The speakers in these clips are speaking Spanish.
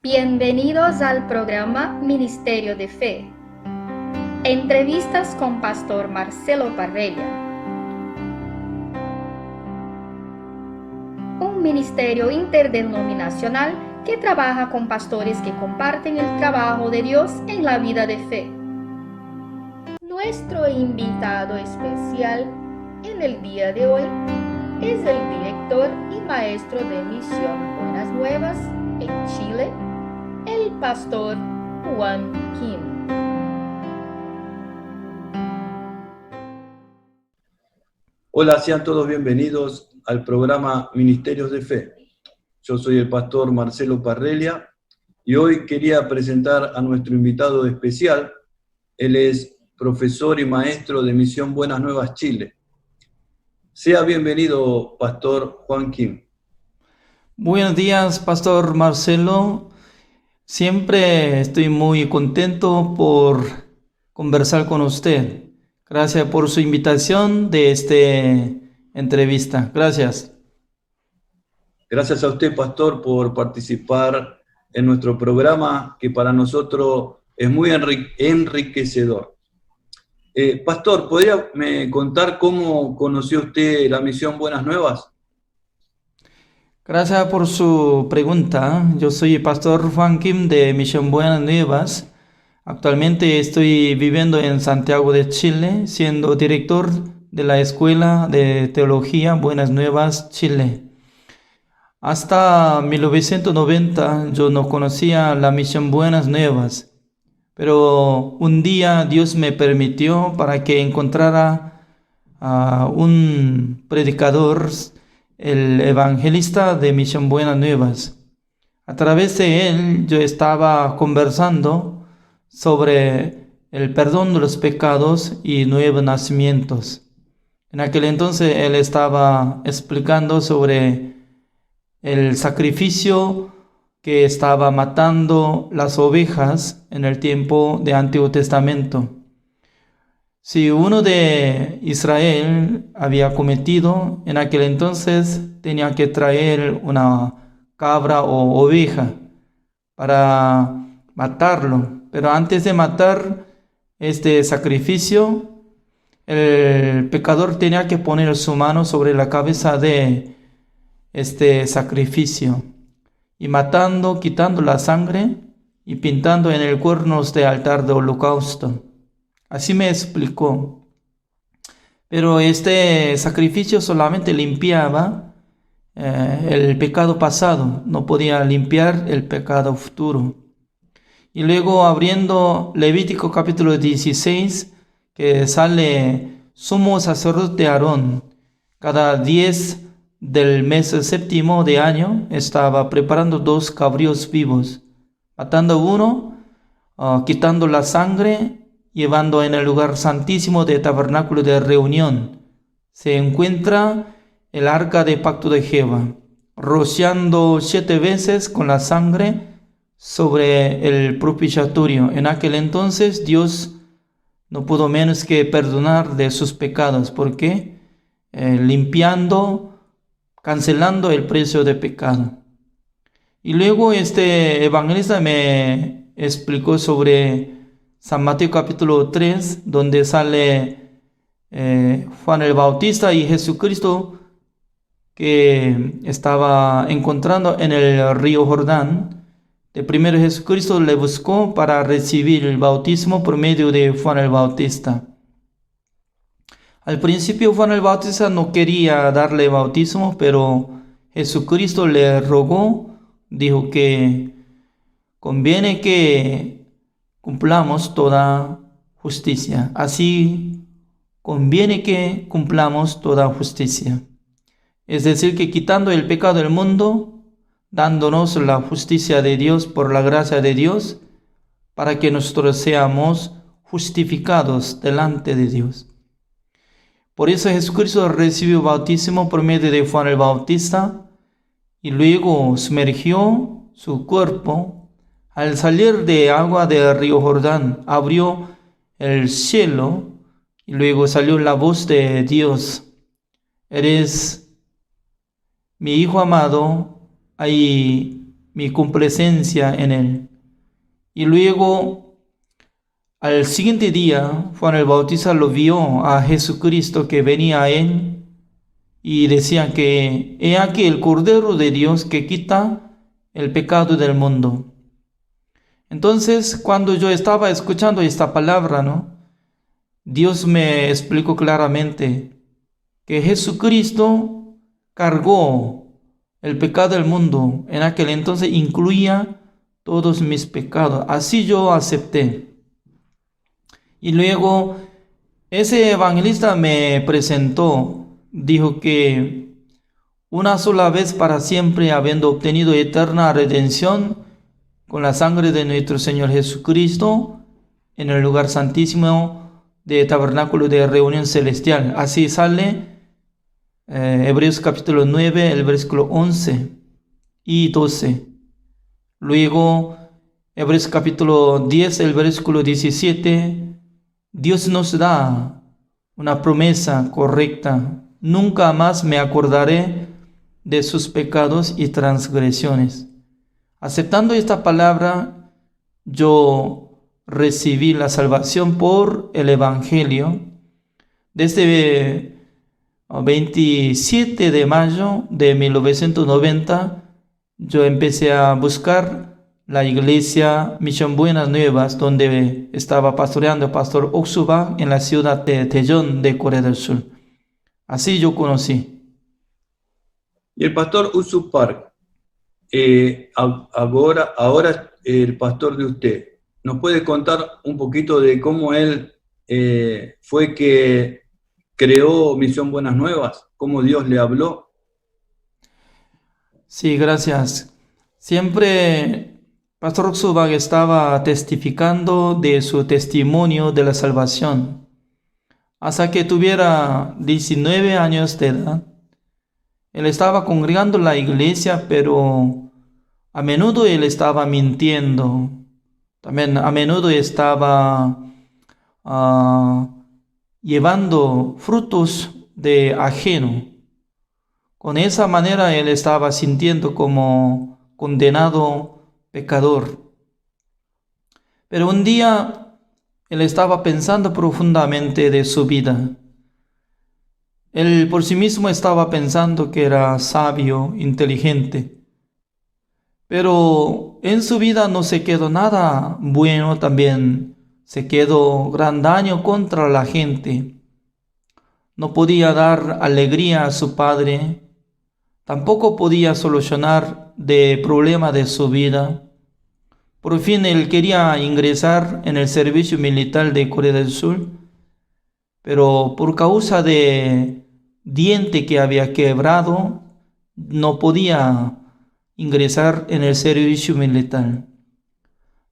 Bienvenidos al programa Ministerio de Fe. Entrevistas con Pastor Marcelo Parrelia. Un ministerio interdenominacional que trabaja con pastores que comparten el trabajo de Dios en la vida de fe. Nuestro invitado especial en el día de hoy es el director y maestro de Misión Buenas Nuevas en Chile, el pastor Juan Kim. Hola, sean todos bienvenidos al programa Ministerios de Fe. Yo soy el pastor Marcelo Parrelia y hoy quería presentar a nuestro invitado especial. Él es profesor y maestro de Misión Buenas Nuevas Chile. Sea bienvenido, pastor Juan Kim. Buenos días, pastor Marcelo. Siempre estoy muy contento por conversar con usted. Gracias por su invitación de esta entrevista. Gracias. Gracias a usted, pastor, por participar en nuestro programa, que para nosotros es muy enriquecedor. Pastor, ¿podría me contar cómo conoció usted la Misión Buenas Nuevas? Gracias por su pregunta. Yo soy el pastor Juan Kim de Misión Buenas Nuevas. Actualmente estoy viviendo en Santiago de Chile, siendo director de la Escuela de Teología Buenas Nuevas Chile. Hasta 1990 yo no conocía la Misión Buenas Nuevas, pero un día Dios me permitió para que encontrara a un predicador, el evangelista de Misión Buenas Nuevas. A través de él yo estaba conversando sobre el perdón de los pecados y nuevos nacimientos. En aquel entonces él estaba explicando sobre el sacrificio que estaba matando las ovejas en el tiempo de Antiguo Testamento. Si uno de Israel había cometido, en aquel entonces tenía que traer una cabra o oveja para matarlo. Pero antes de matar este sacrificio, el pecador tenía que poner su mano sobre la cabeza de este sacrificio y matando, quitando la sangre y pintando en el cuernos de altar de holocausto. Así me explicó. Pero este sacrificio solamente limpiaba el pecado pasado, no podía limpiar el pecado futuro. Y luego abriendo Levítico capítulo 16, que sale sumo sacerdote Aarón, cada 10 del mes séptimo de año estaba preparando 2 cabríos vivos, matando uno, quitando la sangre, llevando en el lugar santísimo del tabernáculo de reunión. Se encuentra el arca de pacto de Jehová, rociando 7 veces con la sangre sobre el propiciatorio. En aquel entonces Dios no pudo menos que perdonar de sus pecados, porque limpiando, cancelando el precio de pecado. Y luego este evangelista me explicó sobre San Mateo capítulo 3, donde sale Juan el Bautista y Jesucristo, que estaba encontrando en el río Jordán. De primero Jesucristo le buscó para recibir el bautismo por medio de Juan el Bautista. Al principio Juan el Bautista no quería darle bautismo, pero Jesucristo le rogó, dijo que conviene que cumplamos toda justicia. Así conviene que cumplamos toda justicia. Es decir, que quitando el pecado del mundo, dándonos la justicia de Dios por la gracia de Dios, para que nosotros seamos justificados delante de Dios. Por eso Jesucristo recibió bautismo por medio de Juan el Bautista y luego sumergió su cuerpo. Al salir de agua del río Jordán, abrió el cielo y luego salió la voz de Dios: eres mi hijo amado, ahí mi complacencia en Él. Y luego, al siguiente día, Juan el Bautista lo vio a Jesucristo que venía a Él y decía que he aquí el Cordero de Dios que quita el pecado del mundo. Entonces, cuando yo estaba escuchando esta palabra, ¿no? Dios me explicó claramente que Jesucristo cargó el pecado del mundo. En aquel entonces incluía todos mis pecados. Así yo acepté. Y luego ese evangelista me presentó, dijo que una sola vez para siempre, habiendo obtenido eterna redención con la sangre de nuestro Señor Jesucristo en el lugar santísimo de tabernáculo de reunión celestial. Así sale Hebreos capítulo 9, el versículo 11 y 12. Luego Hebreos capítulo 10, el versículo 17. Dios nos da una promesa correcta: nunca más me acordaré de sus pecados y transgresiones. Aceptando esta palabra, yo recibí la salvación por el Evangelio. Desde 27 de mayo de 1990, yo empecé a buscar la iglesia Misión Buenas Nuevas, donde estaba pastoreando el pastor Oksuba en la ciudad de Daejeon de Corea del Sur. Así yo conocí. Y el pastor Usu Park, ahora el pastor de usted, ¿nos puede contar un poquito de cómo él fue que creó Misión Buenas Nuevas? ¿Cómo Dios le habló? Sí, gracias. Siempre Pastor Oksuba estaba testificando de su testimonio de la salvación. Hasta que tuviera 19 años de edad, él estaba congregando en la iglesia, pero a menudo él estaba mintiendo. También a menudo estaba llevando frutos de ajeno. Con esa manera él estaba sintiendo como condenado pecador. Pero un día él estaba pensando profundamente de su vida. Él por sí mismo estaba pensando que era sabio, inteligente. Pero en su vida no se quedó nada bueno, también se quedó gran daño contra la gente. No podía dar alegría a su padre, tampoco podía solucionar el problema de su vida. Por fin él quería ingresar en el servicio militar de Corea del Sur, pero por causa de diente que había quebrado, no podía ingresar en el servicio militar.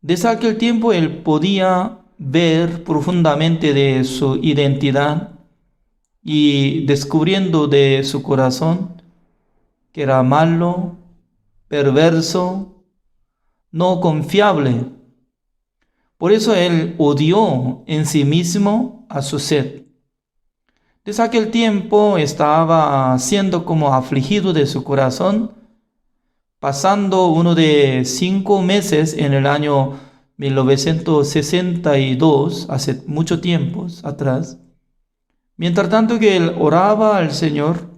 Desde aquel tiempo él podía ver profundamente de su identidad y descubriendo de su corazón que era malo, perverso, no confiable. Por eso él odió en sí mismo a su ser. Desde aquel tiempo estaba siendo como afligido de su corazón, pasando uno de 5 meses en el año 1962, hace mucho tiempo atrás. Mientras tanto que él oraba al Señor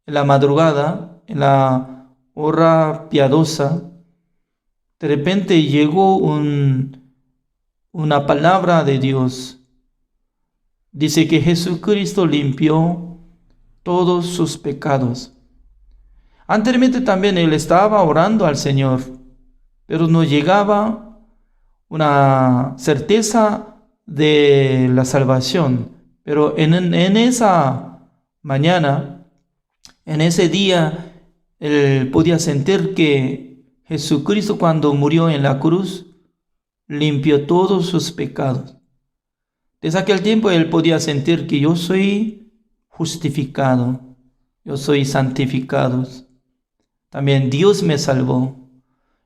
en la madrugada, en la hora piadosa, de repente llegó una palabra de Dios. Dice que Jesucristo limpió todos sus pecados. Anteriormente también él estaba orando al Señor, pero no llegaba una certeza de la salvación. Pero en esa mañana, en ese día, él podía sentir que Jesucristo, cuando murió en la cruz, limpió todos sus pecados. Desde aquel tiempo él podía sentir que yo soy justificado, yo soy santificado. También Dios me salvó.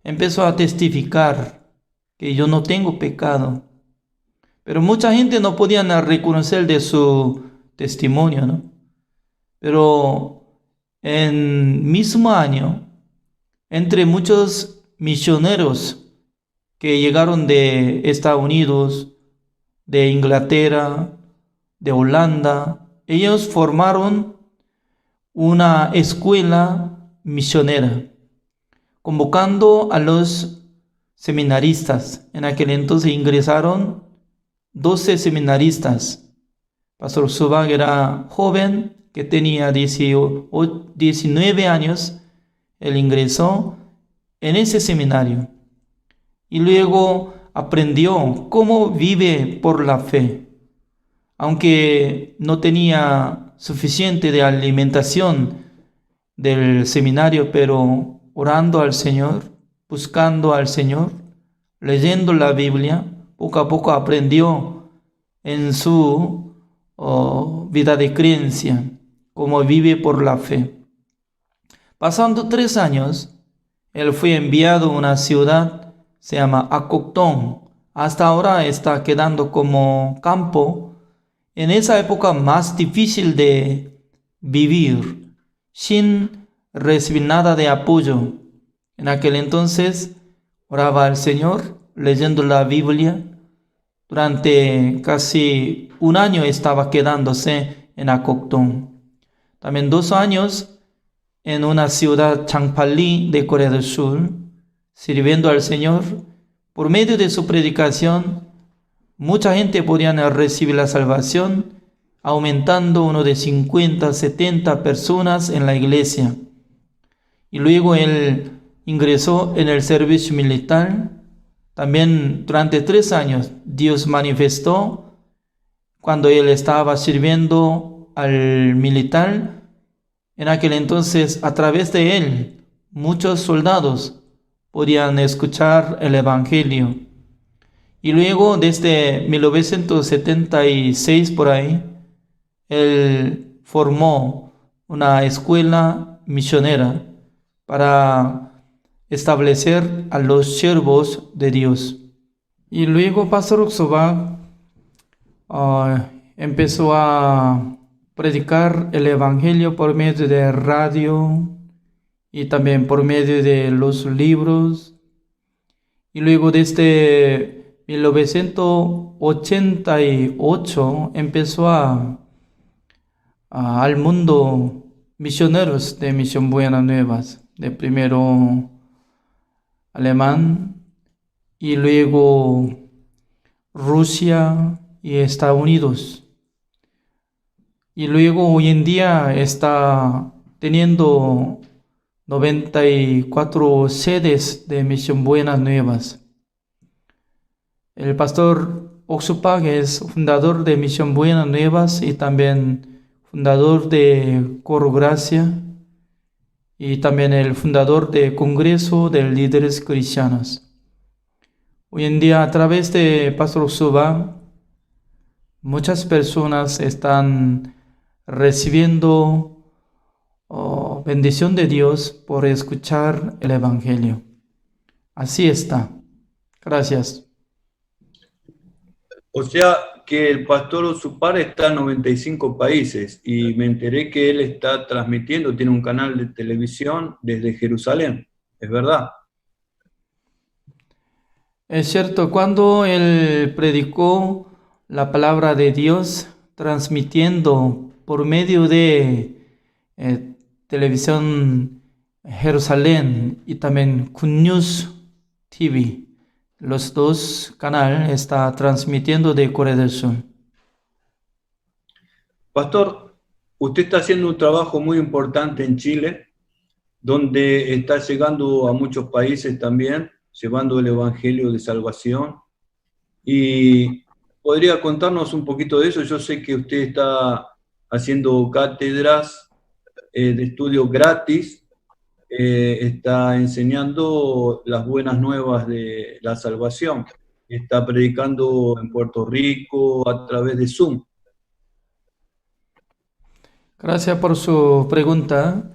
Empezó a testificar que yo no tengo pecado. Pero mucha gente no podía reconocer de su testimonio, ¿no? Pero en mismo año, entre muchos misioneros que llegaron de Estados Unidos, de Inglaterra, de Holanda. Ellos formaron una escuela misionera, convocando a los seminaristas. En aquel entonces ingresaron 12 seminaristas. Pastor Subag era joven, que tenía 19 años. Él ingresó en ese seminario y luego aprendió cómo vive por la fe. Aunque no tenía suficiente de alimentación del seminario, pero orando al Señor, buscando al Señor, leyendo la Biblia, poco a poco aprendió en su vida de creencia, cómo vive por la fe. Pasando 3 años, él fue enviado a una ciudad, se llama Acoctón. Hasta ahora está quedando como campo. En esa época más difícil de vivir, sin recibir nada de apoyo. En aquel entonces oraba al Señor, leyendo la Biblia. Durante casi 1 año estaba quedándose en Acoctón. También 2 años en una ciudad Changpali de Corea del Sur, sirviendo al Señor. Por medio de su predicación, mucha gente podía recibir la salvación, aumentando uno de 50, 70 personas en la iglesia. Y luego él ingresó en el servicio militar. También durante 3 años Dios manifestó cuando él estaba sirviendo al militar. En aquel entonces, a través de él, muchos soldados podían escuchar el Evangelio. Y luego, desde 1976 por ahí, él formó una escuela misionera para establecer a los siervos de Dios. Y luego Pastor Subag empezó a predicar el Evangelio por medio de radio y también por medio de los libros. Y luego desde 1988 empezó al mundo misioneros de Misión Buenas Nuevas, de primero alemán y luego Rusia y Estados Unidos. Y luego hoy en día está teniendo 94 sedes de Misión Buenas Nuevas. El pastor Oxupag es fundador de Misión Buenas Nuevas y también fundador de Coro Gracia y también el fundador de Congreso de Líderes Cristianos. Hoy en día, a través de Pastor Oxupag, muchas personas están recibiendo bendición de Dios por escuchar el Evangelio. Así está. Gracias. O sea que el pastor Oxupag está en 95 países y me enteré que él está transmitiendo, tiene un canal de televisión desde Jerusalén. ¿Es verdad? Es cierto, cuando él predicó la palabra de Dios, transmitiendo por medio de televisión Jerusalén y también Good News TV, los dos canales está transmitiendo de Corea del Sur. Pastor, usted está haciendo un trabajo muy importante en Chile, donde está llegando a muchos países también, llevando el Evangelio de salvación. Y ¿podría contarnos un poquito de eso? Yo sé que usted está haciendo cátedras de estudio gratis, está enseñando las buenas nuevas de la salvación, está predicando en Puerto Rico a través de Zoom. Gracias por su pregunta.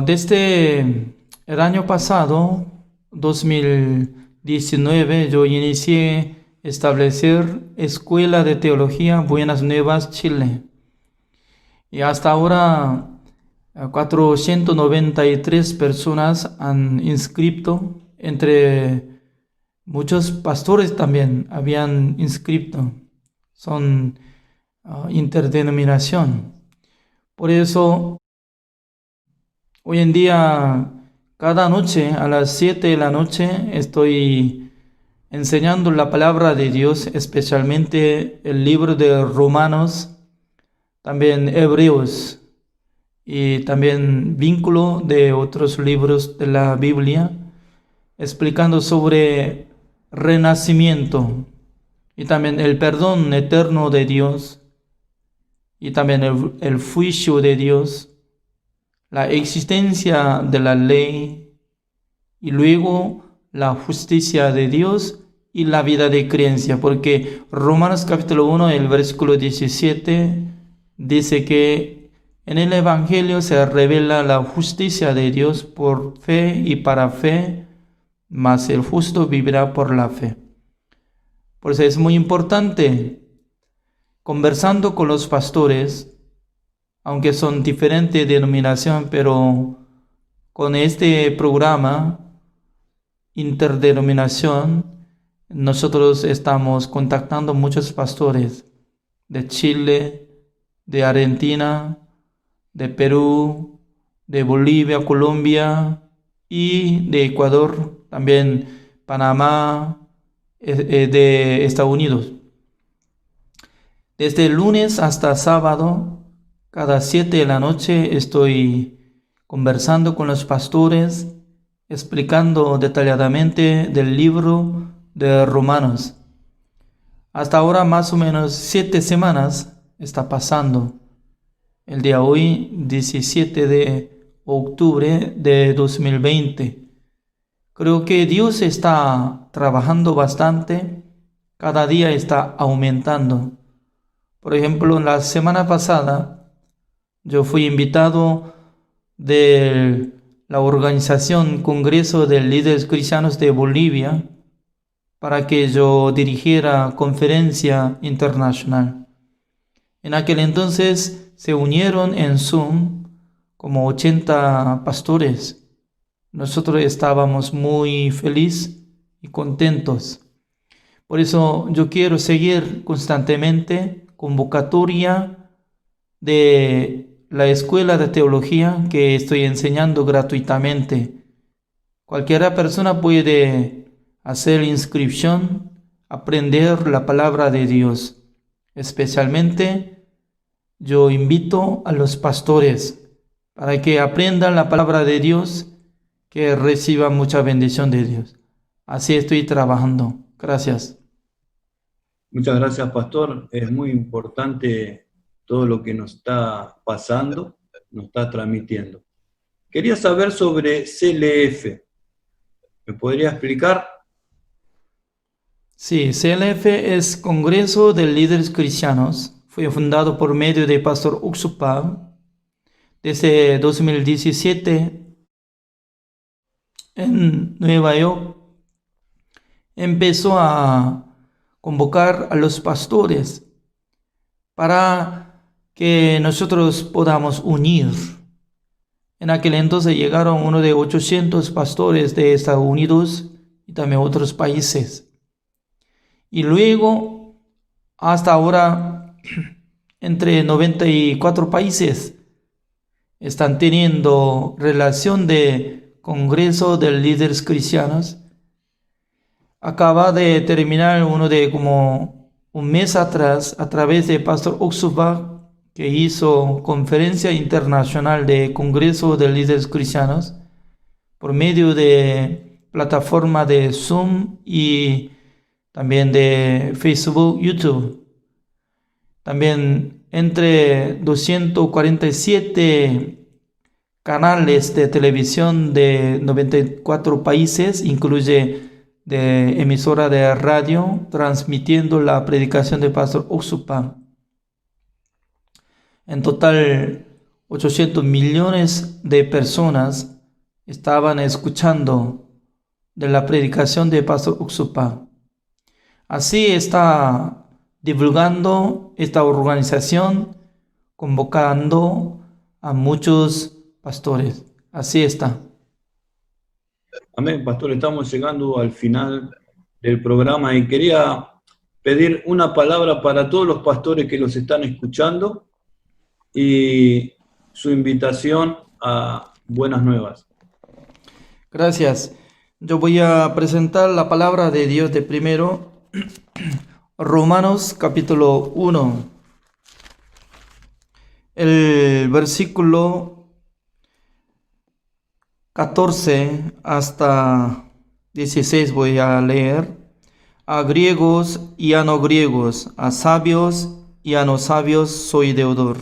Desde el año pasado, 2019, yo inicié establecer Escuela de Teología Buenas Nuevas Chile. Y hasta ahora 493 personas han inscrito, entre muchos pastores también habían inscrito, son interdenominación. Por eso, hoy en día, cada noche a las 7 de la noche estoy enseñando la palabra de Dios, especialmente el libro de Romanos, también Hebreos y también vínculo de otros libros de la Biblia, explicando sobre renacimiento y también el perdón eterno de Dios y también el juicio de Dios, la existencia de la ley y luego la justicia de Dios y la vida de creencia, porque Romanos capítulo 1, el versículo 17 dice que en el Evangelio se revela la justicia de Dios por fe y para fe, mas el justo vivirá por la fe. Por eso es muy importante, conversando con los pastores, aunque son diferente denominación, pero con este programa interdenominación, nosotros estamos contactando muchos pastores de Chile, de Argentina, de Perú, de Bolivia, Colombia y de Ecuador, también Panamá, de Estados Unidos. Desde el lunes hasta sábado, cada 7 de la noche estoy conversando con los pastores, explicando detalladamente del libro de Romanos. Hasta ahora más o menos 7 semanas está pasando. El día hoy, 17 de octubre de 2020. Creo que Dios está trabajando bastante, cada día está aumentando. Por ejemplo, la semana pasada yo fui invitado de la organización Congreso de Líderes Cristianos de Bolivia para que yo dirigiera conferencia internacional. En aquel entonces se unieron en Zoom como 80 pastores. Nosotros estábamos muy felices y contentos. Por eso yo quiero seguir constantemente convocatoria de la escuela de teología que estoy enseñando gratuitamente. Cualquier persona puede hacer inscripción, aprender la palabra de Dios. Especialmente yo invito a los pastores para que aprendan la palabra de Dios, que reciban mucha bendición de Dios. Así estoy trabajando. Gracias. Muchas gracias, pastor. Es muy importante todo lo que nos está pasando, nos está transmitiendo. Quería saber sobre CLF. ¿Me podría explicar? Sí, CLF es Congreso de Líderes Cristianos. Fue fundado por medio de Pastor Uxupag desde 2017 en Nueva York. Empezó a convocar a los pastores para que nosotros podamos unir. En aquel entonces llegaron uno de 800 pastores de Estados Unidos y también otros países. Y luego, hasta ahora, entre 94 países están teniendo relación de Congreso de Líderes Cristianos. Acaba de terminar uno de como un mes atrás a través de Pastor Oxubach, que hizo conferencia internacional de Congreso de Líderes Cristianos por medio de plataforma de Zoom y también de Facebook, YouTube. También entre 247 canales de televisión de 94 países, incluye de emisora de radio, transmitiendo la predicación de Pastor Oxupag. En total, 800 millones de personas estaban escuchando de la predicación de Pastor Oxupag. Así está divulgando esta organización, convocando a muchos pastores. Así está. Amén, pastor. Estamos llegando al final del programa y quería pedir una palabra para todos los pastores que los están escuchando y su invitación a Buenas Nuevas. Gracias. Yo voy a presentar la palabra de Dios de primero. Romanos capítulo 1. El versículo 14 hasta 16 voy a leer. A griegos y a no griegos, a sabios y a no sabios soy deudor.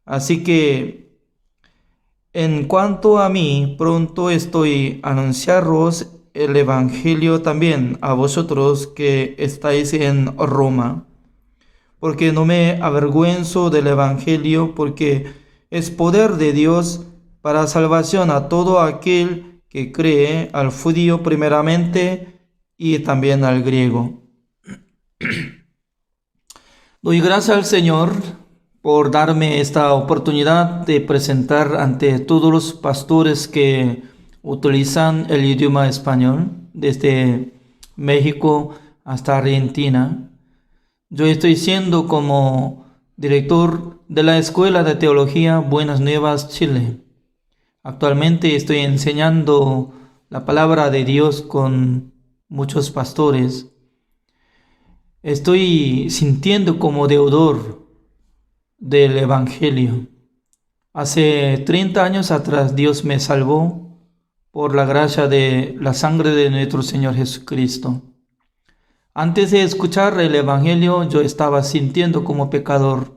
Así que, en cuanto a mí, pronto estoy a anunciaros el Evangelio también a vosotros que estáis en Roma, porque no me avergüenzo del Evangelio, porque es poder de Dios para salvación a todo aquel que cree, al judío primeramente y también al griego. Doy gracias al Señor por darme esta oportunidad de presentar ante todos los pastores que utilizan el idioma español, desde México hasta Argentina. Yo estoy siendo como director de la Escuela de Teología Buenas Nuevas, Chile. Actualmente estoy enseñando la palabra de Dios con muchos pastores. Estoy sintiendo como deudor del Evangelio. Hace 30 años atrás Dios me salvó por la gracia de la sangre de nuestro Señor Jesucristo. Antes de escuchar el Evangelio yo estaba sintiendo como pecador,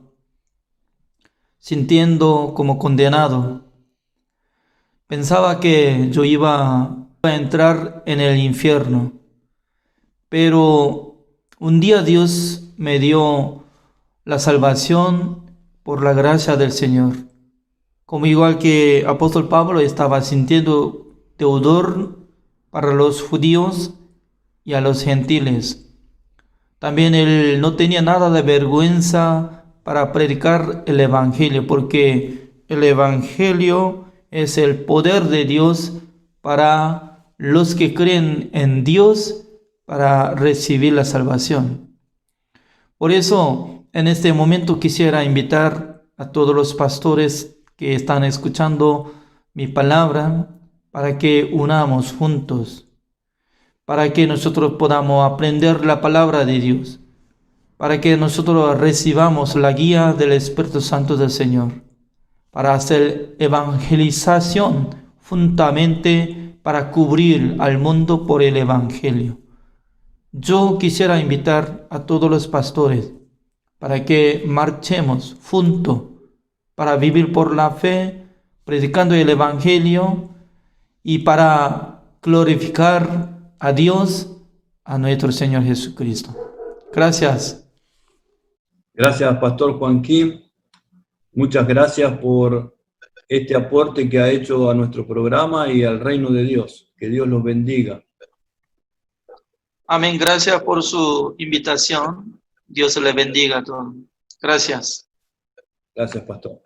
sintiendo como condenado. Pensaba que yo iba a entrar en el infierno, pero un día Dios me dio la salvación por la gracia del Señor. Como igual que apóstol Pablo estaba sintiendo deudor para los judíos y a los gentiles. También él no tenía nada de vergüenza para predicar el Evangelio, porque el Evangelio es el poder de Dios para los que creen en Dios para recibir la salvación. Por eso, en este momento quisiera invitar a todos los pastores que están escuchando mi palabra para que unamos juntos, para que nosotros podamos aprender la palabra de Dios, para que nosotros recibamos la guía del Espíritu Santo del Señor, para hacer evangelización juntamente para cubrir al mundo por el Evangelio. Yo quisiera invitar a todos los pastores para que marchemos juntos para vivir por la fe, predicando el Evangelio y para glorificar a Dios, a nuestro Señor Jesucristo. Gracias. Gracias, Pastor Joaquín. Muchas gracias por este aporte que ha hecho a nuestro programa y al reino de Dios. Que Dios los bendiga. Amén. Gracias por su invitación. Dios le bendiga a todos. Gracias. Gracias, Pastor.